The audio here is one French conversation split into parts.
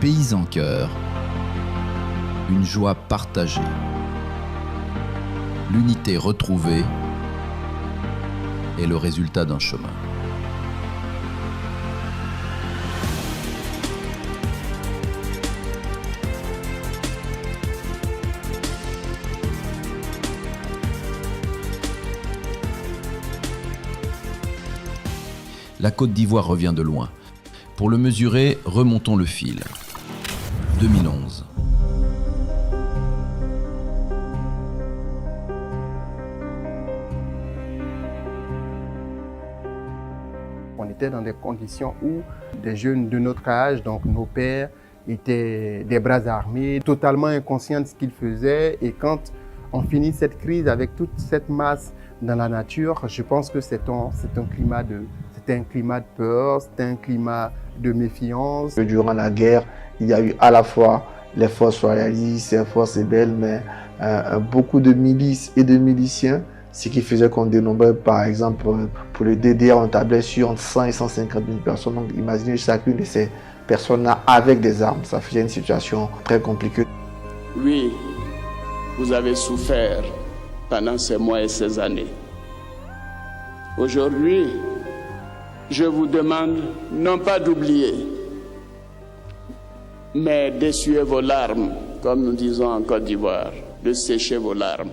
pays en cœur, une joie partagée, l'unité retrouvée est le résultat d'un chemin. La Côte d'Ivoire revient de loin. Pour le mesurer, remontons le fil. 2011. On était dans des conditions où des jeunes de notre âge, donc nos pères, étaient des bras armés, totalement inconscients de ce qu'ils faisaient. Et quand on finit cette crise avec toute cette masse dans la nature, je pense que c'était un climat de peur, c'était un climat de méfiance. Durant la guerre, il y a eu à la fois les forces royalistes, les forces rebelles, mais beaucoup de milices et de miliciens, ce qui faisait qu'on dénombrait, par exemple, pour le DDR, on tablait sur entre 100 et 150 000 personnes. Donc imaginez chacune de ces personnes-là avec des armes. Ça faisait une situation très compliquée. Oui, vous avez souffert pendant ces mois et ces années. Aujourd'hui, je vous demande non pas d'oublier, mais d'essuyer vos larmes, comme nous disons en Côte d'Ivoire, de sécher vos larmes.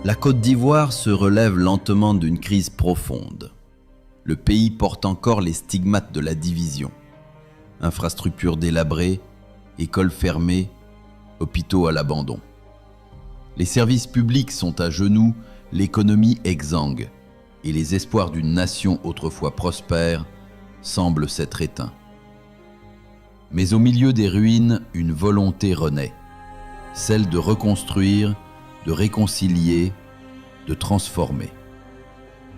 La Côte d'Ivoire se relève lentement d'une crise profonde. Le pays porte encore les stigmates de la division. Infrastructures délabrées, écoles fermées, hôpitaux à l'abandon. Les services publics sont à genoux, l'économie exsangue, et les espoirs d'une nation autrefois prospère semblent s'être éteints. Mais au milieu des ruines, une volonté renaît, celle de reconstruire, de réconcilier, de transformer.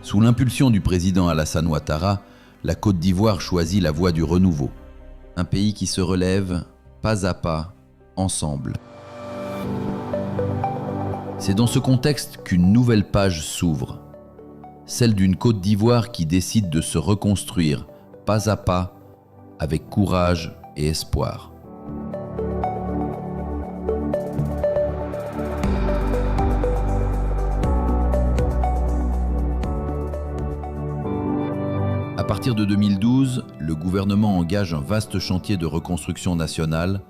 Sous l'impulsion du président Alassane Ouattara, la Côte d'Ivoire choisit la voie du renouveau, un pays qui se relève pas à pas, ensemble. C'est dans ce contexte qu'une nouvelle page s'ouvre, celle d'une Côte d'Ivoire qui décide de se reconstruire pas à pas, avec courage et espoir. À partir de 2012, le gouvernement engage un vaste chantier de reconstruction nationale